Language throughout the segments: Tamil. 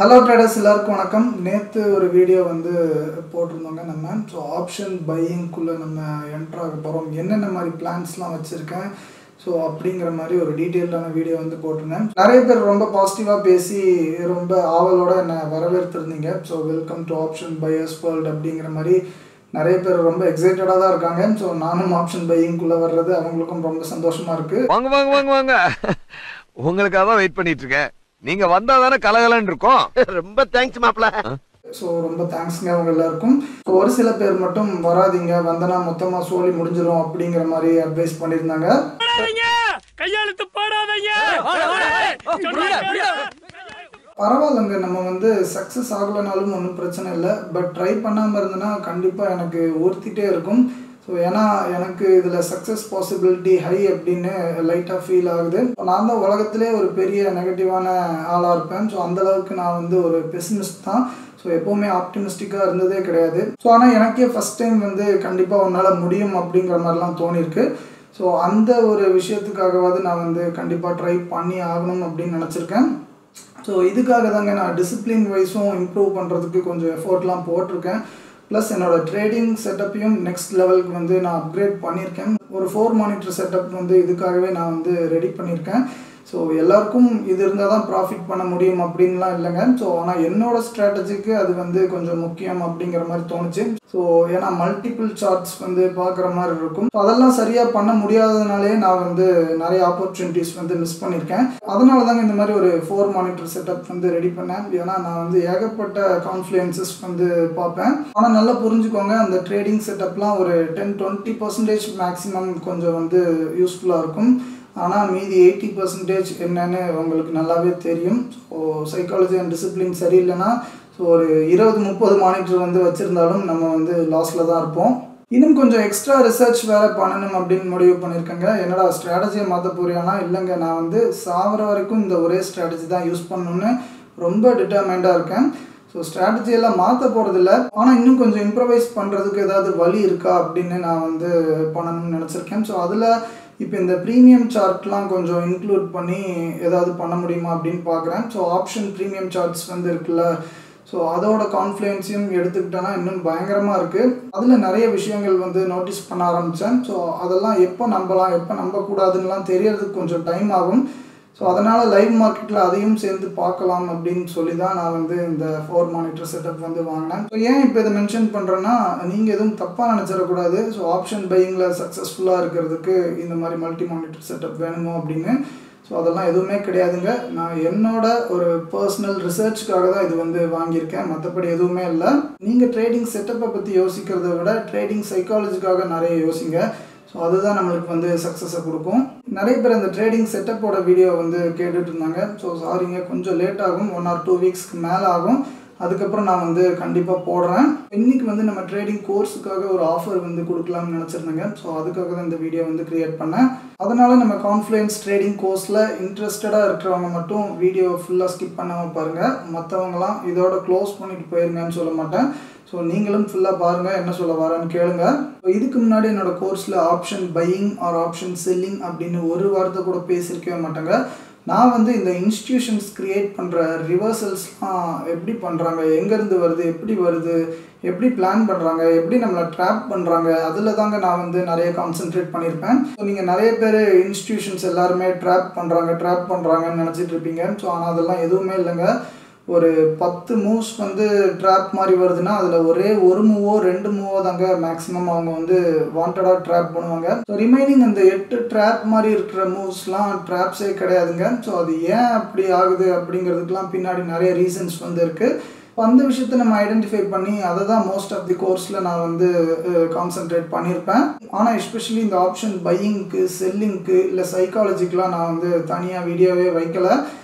ஹலோ ட்ரேடர்ஸ் எல்லாருக்கும் வணக்கம். நேற்று ஒரு வீடியோ வந்து போட்டிருந்தோங்க. நம்ம ஸோ ஆப்ஷன் பையிங்குள்ளே நம்ம என்ட்ரு ஆக போகிறோம், என்னென்ன மாதிரி பிளான்ஸ்லாம் வச்சுருக்கேன் ஸோ அப்படிங்கிற மாதிரி ஒரு டீட்டெயில்டான வீடியோ வந்து போட்டிருந்தேன். நிறைய பேர் ரொம்ப பாசிட்டிவாக பேசி ரொம்ப ஆவலோடு என்னை வரவேற்றிருந்தீங்க. So welcome to option buyers world அப்படிங்கிற மாதிரி நிறைய பேர் ரொம்ப எக்ஸைட்டடாக தான் இருக்காங்க. ஸோ நானும் ஆப்ஷன் பையிங்குள்ளே வர்றது அவங்களுக்கும் ரொம்ப சந்தோஷமாக இருக்குது. வாங்க வாங்க வாங்க வாங்க, உங்களுக்காக தான் வெயிட் பண்ணிட்டு இருக்கேன். நீங்க வந்தா தானே கலகலன்னு இருக்கும். ரொம்ப தேங்க்ஸ் மாப்ள. ஸோ ரொம்ப தேங்க்ஸ்ங்க அவங்க எல்லாருக்கும். ஸோ ஒரு சில பேர் மட்டும் வராதிங்க, வந்தனா மொத்தமாக சோழி முடிஞ்சிடும் அப்படிங்கிற மாதிரி அட்வைஸ் பண்ணியிருந்தாங்க. கையெழுத்து போடாதீங்க. பரவாயில்லைங்க, நம்ம வந்து சக்ஸஸ் ஆகலைனாலும் ஒன்றும் பிரச்சனை இல்லை. பட் ட்ரை பண்ணாமல் இருந்தேன்னா கண்டிப்பாக எனக்கு ஊர்த்திட்டே இருக்கும். ஸோ ஏன்னா எனக்கு இதில் சக்ஸஸ் பாசிபிலிட்டி ஹை அப்படின்னு லைட்டாக ஃபீல் ஆகுது. நான் தான் உலகத்திலே ஒரு பெரிய நெகட்டிவான ஆளாக இருப்பேன். ஸோ அந்தளவுக்கு நான் வந்து ஒரு பெசிமிஸ்ட் தான். ஸோ எப்போவுமே ஆப்டிமிஸ்டிக்காக இருந்ததே கிடையாது. ஸோ ஆனால் எனக்கே ஃபஸ்ட் டைம் வந்து கண்டிப்பாக உன்னால் முடியும் அப்படிங்கிற மாதிரிலாம் தோணியிருக்கு. ஸோ அந்த ஒரு விஷயத்துக்காகவாது நான் வந்து கண்டிப்பாக ட்ரை பண்ணி ஆகணும் அப்படின்னு நினச்சிருக்கேன். ஸோ இதுக்காக தாங்க நான் டிசிப்ளின் வைஸும் இம்ப்ரூவ் பண்ணுறதுக்கு கொஞ்சம் எஃபோர்ட்லாம் போட்டிருக்கேன். ப்ளஸ் என்னோடய ட்ரேடிங் செட்டப்பையும் நெக்ஸ்ட் லெவலுக்கு வந்து நான் அப்கிரேட் பண்ணியிருக்கேன். ஒரு 4 மானிட்டர் செட்டப் வந்து இதுக்காகவே நான் வந்து ரெடி பண்ணியிருக்கேன். ஸோ எல்லாருக்கும் இது இருந்தால் தான் ப்ராஃபிட் பண்ண முடியும் அப்படின்லாம் இல்லைங்க. ஸோ ஆனால் என்னோடய ஸ்ட்ராட்டஜிக்கு அது வந்து கொஞ்சம் முக்கியம் அப்படிங்கிற மாதிரி தோணுச்சு. ஸோ ஏன்னா மல்டிபிள் சார்ட்ஸ் வந்து பார்க்குற மாதிரி இருக்கும். ஸோ அதெல்லாம் சரியாக பண்ண முடியாததுனாலே நான் வந்து நிறைய ஆப்பர்ச்சுனிட்டிஸ் வந்து மிஸ் பண்ணியிருக்கேன். அதனால தாங்க இந்த மாதிரி ஒரு 4 மானிட்டர் செட்டப் வந்து ரெடி பண்ணேன். ஏன்னா நான் வந்து ஏகப்பட்ட கான்ஃப்ளூயன்சஸ் வந்து பார்ப்பேன். ஆனால் நல்லா புரிஞ்சுக்கோங்க, அந்த ட்ரேடிங் செட்டப்லாம் ஒரு 10-20% மேக்ஸிமம் கொஞ்சம் வந்து யூஸ்ஃபுல்லாக இருக்கும். ஆனால் மீதி 80% என்னன்னு உங்களுக்கு நல்லாவே தெரியும். ஸோ சைக்காலஜி அண்ட் டிசிப்ளின் சரியில்லைன்னா ஸோ ஒரு 20-30 மானிட்டர் வந்து வச்சுருந்தாலும் நம்ம வந்து லாஸில் தான் இருப்போம். இன்னும் கொஞ்சம் எக்ஸ்ட்ரா ரிசர்ச் வேறு பண்ணணும் அப்படின்னு முடிவு பண்ணியிருக்கேங்க. என்னடா ஸ்ட்ராட்டஜியை மாற்ற போறியானா? இல்லைங்க, நான் வந்து சாவர வரைக்கும் இந்த ஒரே ஸ்ட்ராட்டஜி தான் யூஸ் பண்ணணுன்னு ரொம்ப டிட்டர்மைண்டாக இருக்கேன். ஸோ ஸ்ட்ராட்டஜியெல்லாம் மாற்ற போகிறதில்ல, ஆனால் இன்னும் கொஞ்சம் இம்ப்ரவைஸ் பண்ணுறதுக்கு ஏதாவது வழி இருக்கா அப்படின்னு நான் வந்து பண்ணணும்னு நினச்சிருக்கேன். ஸோ அதில் இப்போ இந்த ப்ரீமியம் சார்ட்லாம் கொஞ்சம் இன்க்ளூட் பண்ணி ஏதாவது பண்ண முடியுமா அப்படின்னு பார்க்குறேன். ஸோ ஆப்ஷன் ப்ரீமியம் சார்ட்ஸ் வந்து இருக்குல்ல, ஸோ அதோட கான்ஃப்ளூயன்ஸையும் எடுத்துக்கிட்டேன்னா இன்னும் பயங்கரமாக இருக்குது. அதில் நிறைய விஷயங்கள் வந்து நோட்டீஸ் பண்ண ஆரம்பித்தேன். ஸோ அதெல்லாம் எப்போ நம்பலாம் எப்போ நம்பக்கூடாதுன்னெலாம் தெரியறதுக்கு கொஞ்சம் டைம் ஆகும். ஸோ அதனால் லைவ் மார்க்கெட்டில் அதையும் சேர்ந்து பார்க்கலாம் அப்படின்னு சொல்லி தான் நான் வந்து இந்த 4 மானிட்டர் செட்டப் வந்து வாங்கினேன். ஸோ ஏன் இப்போ இதை மென்ஷன் பண்ணுறேன்னா, நீங்கள் எதுவும் தப்பாக நினச்சிடக்கூடாது. ஸோ ஆப்ஷன் பையிங்கில் சக்ஸஸ்ஃபுல்லாக இருக்கிறதுக்கு இந்த மாதிரி மல்டி மானிட்டர் செட்டப் வேணுமோ அப்படின்னு. ஸோ அதெல்லாம் எதுவுமே கிடையாதுங்க. நான் என்னோட ஒரு பர்சனல் ரிசர்ச்சுக்காக தான் இது வந்து வாங்கியிருக்கேன், மற்றபடி எதுவுமே இல்லை. நீங்கள் ட்ரேடிங் செட்டப்பை பற்றி யோசிக்கிறத விட ட்ரேடிங் சைக்காலஜிக்காக நிறைய யோசிங்க. ஸோ அதுதான் நம்மளுக்கு வந்து சக்ஸஸை கொடுக்கும். நிறைய பேர் அந்த ட்ரேடிங் செட்டப்போட வீடியோ வந்து கேட்டுட்டு இருந்தாங்க. ஸோ சாரிங்க, கொஞ்சம் லேட் ஆகும், 1 or 2 வீக்ஸ்க்கு மேலே ஆகும். அதுக்கப்புறம் நான் வந்து கண்டிப்பாக போடுறேன். இன்றைக்கி வந்து நம்ம ட்ரேடிங் கோர்ஸுக்காக ஒரு ஆஃபர் வந்து கொடுக்கலாம்னு நினச்சிருந்தேங்க. ஸோ அதுக்காக தான் இந்த வீடியோ வந்து க்ரியேட் பண்ணேன். அதனால் நம்ம கான்ஃப்ளூயன்ஸ் ட்ரேடிங் கோர்ஸில் இன்ட்ரெஸ்டடாக இருக்கிறவங்க மட்டும் வீடியோ ஃபுல்லாக ஸ்கிப் பண்ணாமல் பாருங்கள். மற்றவங்களாம் இதோட க்ளோஸ் பண்ணிட்டு போயிருங்கன்னு சொல்ல மாட்டேன். ஸோ நீங்களும் ஃபுல்லாக பாருங்கள், என்ன சொல்ல வரேன்னு கேளுங்க. ஸோ இதுக்கு முன்னாடி என்னோடய கோர்ஸில் option buying R option selling அப்படின்னு ஒரு வார்த்தை கூட பேசியிருக்கவே மாட்டேங்க. நான் வந்து இந்த இன்ஸ்டிடியூஷன்ஸ் க்ரியேட் பண்ணுற ரிவர்சல்ஸ்லாம் எப்படி பண்ணுறாங்க, எங்கேருந்து வருது, எப்படி பிளான் பண்ணுறாங்க, எப்படி நம்மளை ட்ராப் பண்ணுறாங்க, அதில் தாங்க நான் வந்து நிறைய கான்சென்ட்ரேட் பண்ணியிருப்பேன். ஸோ நீங்கள் நிறைய பேர் இன்ஸ்டிடியூஷன்ஸ் எல்லாருமே ட்ராப் பண்ணுறாங்கன்னு நினச்சிட்டு இருப்பீங்க. ஸோ ஆனால் அதெல்லாம் எதுவுமே இல்லைங்க. ஒரு 10 மூவ்ஸ் வந்து ட்ராப் மாதிரி வருதுன்னா அதில் ஒரே ஒரு மூவோ 2 மூவோ தாங்க மேக்ஸிமம் அவங்க வந்து வாண்டடாக ட்ராப் பண்ணுவாங்க. ஸோ ரிமைனிங் அந்த 8 ட்ராப் மாதிரி இருக்கிற மூவ்ஸ்லாம் ட்ராப்ஸே கிடையாதுங்க. ஸோ அது ஏன் அப்படி ஆகுது அப்படிங்கிறதுக்கெலாம் பின்னாடி நிறைய ரீசன்ஸ் வந்து இருக்குது. அந்த விஷயத்தை நம்ம ஐடென்டிஃபை பண்ணி அதை தான் மோஸ்ட் ஆஃப் தி கோர்ஸில் நான் வந்து கான்சென்ட்ரேட் பண்ணியிருப்பேன். ஆனால் எஸ்பெஷலி இந்த ஆப்ஷன் பையிங்க்கு, செல்லிங்க்கு, இல்லை சைக்காலஜிக்கெலாம் நான் வந்து தனியாக வீடியோவே வைக்கலை.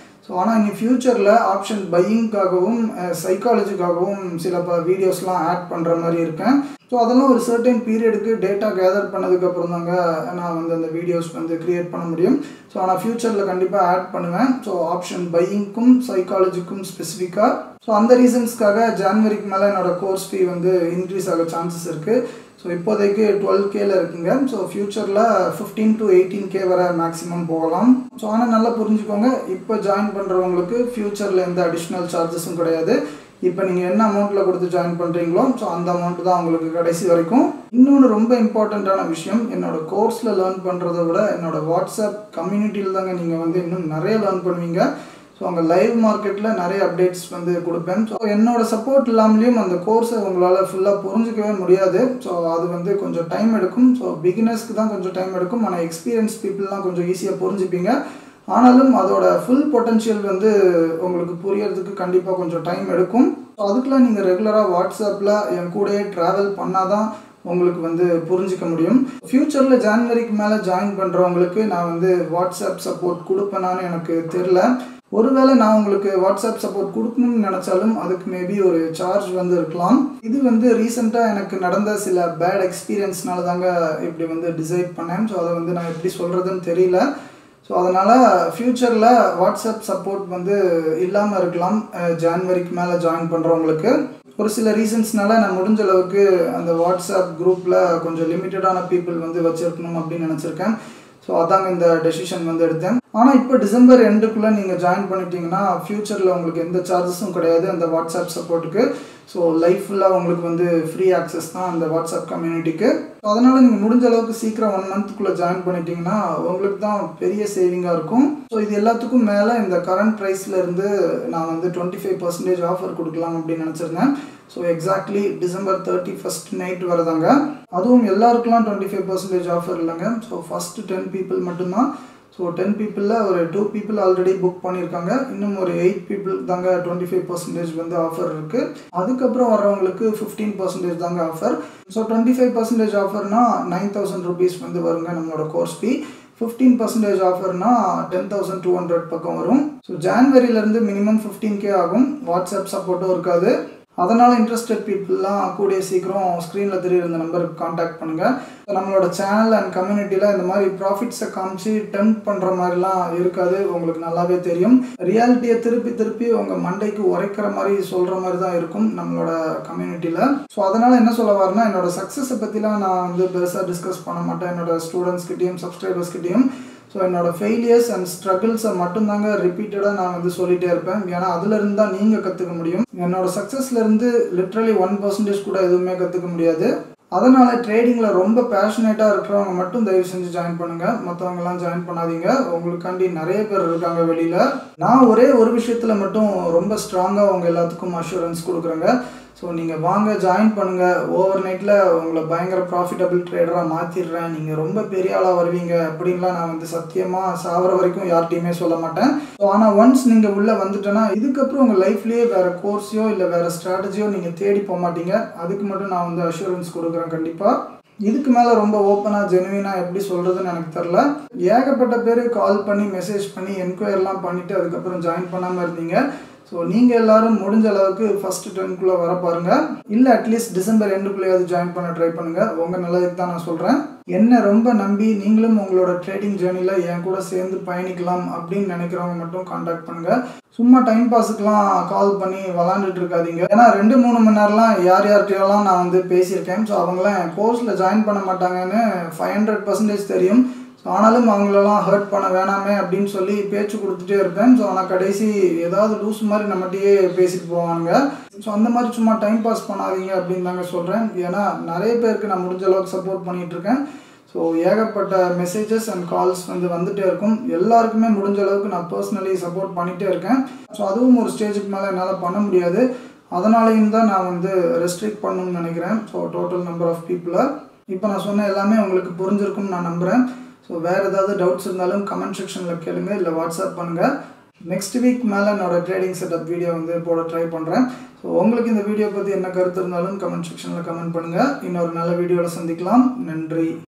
ஸோ ஆனால் இனி ஃப்யூச்சரில் ஆப்ஷன் பையிங்காகவும் சைக்காலஜிக்காகவும் சில வீடியோஸ்லாம் ஆட் பண்ணுற மாதிரி இருக்கேன். ஸோ அதெல்லாம் ஒரு சர்டன் பீரியடுக்கு டேட்டா கேதர் பண்ணதுக்கப்புறம் தாங்க நான் வந்து அந்த வீடியோஸ் வந்து க்ரியேட் பண்ண முடியும். ஸோ ஆனால் ஃப்யூச்சரில் கண்டிப்பாக ஆட் பண்ணுவேன். ஸோ ஆப்ஷன் பையிங்க்கும் சைக்காலஜிக்கும் ஸ்பெசிஃபிக்காக. ஸோ அந்த ரீசன்ஸ்க்காக ஜான்வரிக்கு மேலே என்னோடய கோர்ஸ் ஃபீ வந்து இன்க்ரீஸ் ஆக சான்சஸ் இருக்குது. ஸோ இப்போதைக்கு 12Kல இருக்குங்க. ஸோ ஃப்யூச்சரில் 15 to 18K வரை மேக்ஸிமம் போகலாம். ஸோ ஆனால் நல்லா புரிஞ்சுக்கோங்க, இப்போ ஜாயின் பண்ணுறவங்களுக்கு ஃப்யூச்சரில் எந்த அடிஷ்னல் சார்ஜஸும் கிடையாது. இப்போ நீங்கள் என்ன அமௌண்ட்டில் கொடுத்து ஜாயின் பண்ணுறீங்களோ ஸோ அந்த அமௌண்ட் தான் உங்களுக்கு கடைசி வரைக்கும். இன்னொன்று ரொம்ப இம்பார்ட்டண்ட்டான விஷயம், என்னோடய கோர்ஸில் லேர்ன் பண்ணுறதை விட என்னோடய வாட்ஸ்அப் கம்யூனிட்டியில் தாங்க நீங்கள் வந்து இன்னும் நிறைய லேர்ன் பண்ணுவீங்க. ஸோ அங்கே லைவ் மார்க்கெட்டில் நிறைய அப்டேட்ஸ் வந்து கொடுப்பேன். ஸோ என்னோடய சப்போர்ட் இல்லாமலேயும் அந்த கோர்ஸை உங்களால் ஃபுல்லாக புரிஞ்சிக்கவே முடியாது. ஸோ அது வந்து கொஞ்சம் டைம் எடுக்கும். ஸோ பிகினர்ஸ்க்கு தான் கொஞ்சம் டைம் எடுக்கும். ஆனால் எக்ஸ்பீரியன்ஸ் பீப்புளெலாம் கொஞ்சம் ஈஸியாக புரிஞ்சுப்பீங்க. ஆனாலும் அதோட ஃபுல் பொட்டன்ஷியல் வந்து உங்களுக்கு புரியறதுக்கு கண்டிப்பாக கொஞ்சம் டைம் எடுக்கும். ஸோ அதுக்கெலாம் நீங்கள் ரெகுலராக வாட்ஸ்அப்பில் என் கூடயே ட்ராவல் பண்ணால் தான் உங்களுக்கு வந்து புரிஞ்சிக்க முடியும். ஃப்யூச்சரில் ஜான்வரிக்கு மேலே ஜாயின் பண்ணுறவங்களுக்கு நான் வந்து வாட்ஸ்அப் சப்போர்ட் கொடுப்பேனான்னு எனக்கு தெரில. ஒருவேளை நான் உங்களுக்கு வாட்ஸ்அப் சப்போர்ட் கொடுக்கணும்னு நினச்சாலும் அதுக்கு மேபி ஒரு சார்ஜ் வந்து இருக்கலாம். இது வந்து ரீசெண்டாக எனக்கு நடந்த சில பேட் எக்ஸ்பீரியன்ஸ்னால தாங்க இப்படி வந்து டிசைட் பண்ணேன். ஸோ அதை வந்து நான் எப்படி சொல்கிறதுன்னு தெரியல. ஸோ அதனால் ஃப்யூச்சரில் வாட்ஸ்அப் சப்போர்ட் வந்து இல்லாமல் இருக்கலாம் ஜான்வரிக்கு மேலே ஜாயின் பண்ணுறவங்களுக்கு. ஒரு சில ரீசன்ஸ்னால நான் முடிஞ்ச அளவுக்கு அந்த வாட்ஸ்அப் குரூப்பில் கொஞ்சம் லிமிட்டடான பீப்புள் வந்து வச்சுருக்கணும் அப்படின்னு நினச்சிருக்கேன். ஸோ அதாங்க இந்த டெசிஷன் வந்து எடுத்தேன். ஆனால் இப்போ டிசம்பர் எண்டுக்குள்ளே நீங்கள் ஜாயின் பண்ணிட்டீங்கன்னா ஃப்யூச்சரில் உங்களுக்கு எந்த சார்ஜஸும் கிடையாது அந்த வாட்ஸ்அப் சப்போர்ட்டுக்கு. ஸோ லைஃப் ஃபுல்லாக உங்களுக்கு வந்து ஃப்ரீ ஆக்சஸ் தான் அந்த வாட்ஸ்அப் கம்யூனிட்டிக்கு. ஸோ அதனால் நீங்கள் முடிஞ்ச அளவுக்கு சீக்கிரம் 1 மந்த்துக்குள்ளே ஜாயின் பண்ணிட்டீங்கன்னா உங்களுக்கு தான் பெரிய சேவிங்காக இருக்கும். ஸோ இது எல்லாத்துக்கும் மேலே இந்த கரண்ட் ப்ரைஸ்லேருந்து நான் வந்து 25% ஆஃபர் கொடுக்கலாம் அப்படின்னு நினச்சிருந்தேன். ஸோ எக்ஸாக்ட்லி டிசம்பர் 31 நைட் வரதாங்க. அதுவும் எல்லாருக்கெல்லாம் 25% ஆஃபர் இல்லைங்க. ஸோ ஃபஸ்ட்டு 10 people மட்டும்தான். ஸோ 10 peopleல ஒரு 2 people ஆல்ரெடி புக் பண்ணியிருக்காங்க. இன்னும் ஒரு 8 people தாங்க 25% வந்து ஆஃபர் இருக்குது. அதுக்கப்புறம் வர்றவங்களுக்கு 15% தாங்க ஆஃபர். ஸோ 25% ஆஃபர்னா 9,000 rupees வந்து வருங்க நம்மளோட கோர்ஸ் ஃபீ. 15% ஆஃபர்னா 10,200 பக்கம் வரும். ஸோ ஜான்வரியிலேருந்து மினிமம் 15K ஆகும். வாட்ஸ்அப் சப்போர்ட்டும் இருக்காது. அதனால் இன்ட்ரெஸ்டட் பீப்புளெலாம் கூடிய சீக்கிரம் ஸ்க்ரீனில் தெரியுற இந்த நம்பருக்கு காண்டாக்ட் பண்ணுங்கள். நம்மளோட சேனல் அண்ட் கம்யூனிட்டியில் இந்த மாதிரி ப்ராஃபிட்ஸை காமிச்சு டெம்ப்ட் பண்ணுற மாதிரிலாம் இருக்காது. உங்களுக்கு நல்லாவே தெரியும். ரியாலிட்டியை திருப்பி திருப்பி உங்கள் மண்டைக்கு உரைக்கிற மாதிரி சொல்கிற மாதிரி தான் இருக்கும் நம்மளோட கம்யூனிட்டியில். ஸோ அதனால் என்ன சொல்ல வரேன்னா, என்னோட சக்ஸஸை பற்றிலாம் நான் வந்து பெருசாக டிஸ்கஸ் பண்ண மாட்டேன் என்னோடய ஸ்டூடெண்ட்ஸ்கிட்டையும் சப்ஸ்கிரைபர்ஸ்கிட்டையும். ஸோ என்னோடய ஃபெயிலியர்ஸ் அண்ட் ஸ்ட்ரகிள்ஸை மட்டும்தாங்க ரிப்பீட்டடாக நான் வந்து சொல்லிகிட்டே இருப்பேன். ஏன்னா அதுலேருந்து தான் நீங்கள் கற்றுக்க முடியும். என்னோடய சக்ஸஸ்லேருந்து லிட்ரலி 1% கூட எதுவுமே கற்றுக்க முடியாது. அதனால் ட்ரேடிங்கில் ரொம்ப பேஷனேட்டாக இருக்கிறவங்க மட்டும் தயவு செஞ்சு ஜாயின் பண்ணுங்கள். மற்றவங்கலாம் ஜாயின் பண்ணாதீங்க. உங்களுக்காண்டி நிறைய பேர் இருக்காங்க வெளியில். நான் ஒரே ஒரு விஷயத்தில் மட்டும் ரொம்ப ஸ்ட்ராங்காக உங்கள் எல்லாத்துக்கும் அஷூரன்ஸ் கொடுக்குறேங்க. ஸோ நீங்கள் வாங்க, ஜாயின் பண்ணுங்கள். ஓவர் நைட்டில் உங்களை பயங்கர ப்ராஃபிட்டபிள் ட்ரேடராக மாற்றிடுறேன், நீங்கள் ரொம்ப பெரிய ஆளாக வருவீங்க அப்படின்லாம் நான் வந்து சத்தியமாக சாவர வரைக்கும் யார்கிட்டையுமே சொல்ல மாட்டேன். ஸோ ஆனால் ஒன்ஸ் நீங்கள் உள்ளே வந்துட்டேன்னா இதுக்கப்புறம் உங்கள் லைஃப்லேயே வேறு கோர்ஸையோ இல்லை வேறு ஸ்ட்ராட்டஜியோ நீங்கள் தேடி போக மாட்டீங்க. அதுக்கு மட்டும் நான் வந்து அஷூரன்ஸ் கொடுக்குறேன் கண்டிப்பாக. இதுக்கு மேலே ரொம்ப ஓப்பனாக ஜெனுவினாக எப்படி சொல்கிறதுன்னு எனக்கு தெரில. ஏகப்பட்ட பேர் கால் பண்ணி மெசேஜ் பண்ணி என்கொயரிலாம் பண்ணிவிட்டு அதுக்கப்புறம் ஜாயின் பண்ணாமல் இருந்தீங்க. ஸோ நீங்கள் எல்லோரும் முடிஞ்ச அளவுக்கு ஃபஸ்ட்டு 10க்குள்ளே வர பாருங்கள். இல்லை அட்லீஸ்ட் டிசம்பர் எண்டுக்குள்ளேயாவது ஜாயின் பண்ண ட்ரை பண்ணுங்கள். உங்கள் நல்லதுக்கு தான் நான் சொல்கிறேன். என்னை ரொம்ப நம்பி நீங்களும் உங்களோட ட்ரேடிங் ஜேர்னியில் என் கூட சேர்ந்து பயணிக்கலாம் அப்படின்னு நினைக்கிறவங்க மட்டும் காண்டாக்ட் பண்ணுங்கள். சும்மா டைம் பாஸுக்கெலாம் கால் பண்ணி விளாண்டுட்டு இருக்காதீங்க. ஏன்னா 2-3 மணி நேரம்லாம் யார்கிட்டயெல்லாம் நான் வந்து பேசியிருக்கேன். ஸோ அவங்களாம் என் கோர்ஸில் ஜாயின் பண்ண மாட்டாங்கன்னு 500% தெரியும். ஸோ ஆனாலும் அவங்களெல்லாம் ஹர்ட் பண்ண வேணாமே அப்படின்னு சொல்லி பேச்சு கொடுத்துட்டே இருப்பேன். ஸோ ஆனால் கடைசி ஏதாவது லூஸ் மாதிரி நம்மகிட்டயே பேசிட்டு போவாங்க. ஸோ அந்த மாதிரி சும்மா டைம் பாஸ் பண்ணாதீங்க அப்படின்னு தாங்க சொல்கிறேன். ஏன்னா நிறைய பேருக்கு நான் முடிஞ்ச அளவுக்கு சப்போர்ட் பண்ணிகிட்ருக்கேன். ஸோ ஏகப்பட்ட மெசேஜஸ் அண்ட் கால்ஸ் வந்து வந்துகிட்டே இருக்கும். எல்லாருக்குமே முடிஞ்ச அளவுக்கு நான் பர்சனலி சப்போர்ட் பண்ணிகிட்டே இருக்கேன். ஸோ அதுவும் ஒரு ஸ்டேஜுக்கு மேலே என்னால் பண்ண முடியாது. அதனாலையும் தான் நான் வந்து ரெஸ்ட்ரிக்ட் பண்ணணும்னு நினைக்கிறேன். ஸோ டோட்டல் நம்பர் ஆஃப் பீப்புளை இப்போ நான் சொன்ன எல்லாமே உங்களுக்கு புரிஞ்சிருக்கும்னு நான் நம்புகிறேன். ஸோ வேறு ஏதாவது டவுட்ஸ் இருந்தாலும் கமெண்ட் செக்ஷனில் கேளுங்க, இல்லை வாட்ஸ்அப் பண்ணுங்கள். நெக்ஸ்ட் வீக் மேலே என்னோடய ட்ரேடிங் செட்டப் வீடியோ வந்து போட ட்ரை பண்ணுறேன். ஸோ உங்களுக்கு இந்த வீடியோ பற்றி என்ன கருத்து இருந்தாலும் கமெண்ட் செக்ஷனில் கமெண்ட் பண்ணுங்கள். இன்னொரு நல்ல வீடியோவில் சந்திக்கலாம். நன்றி.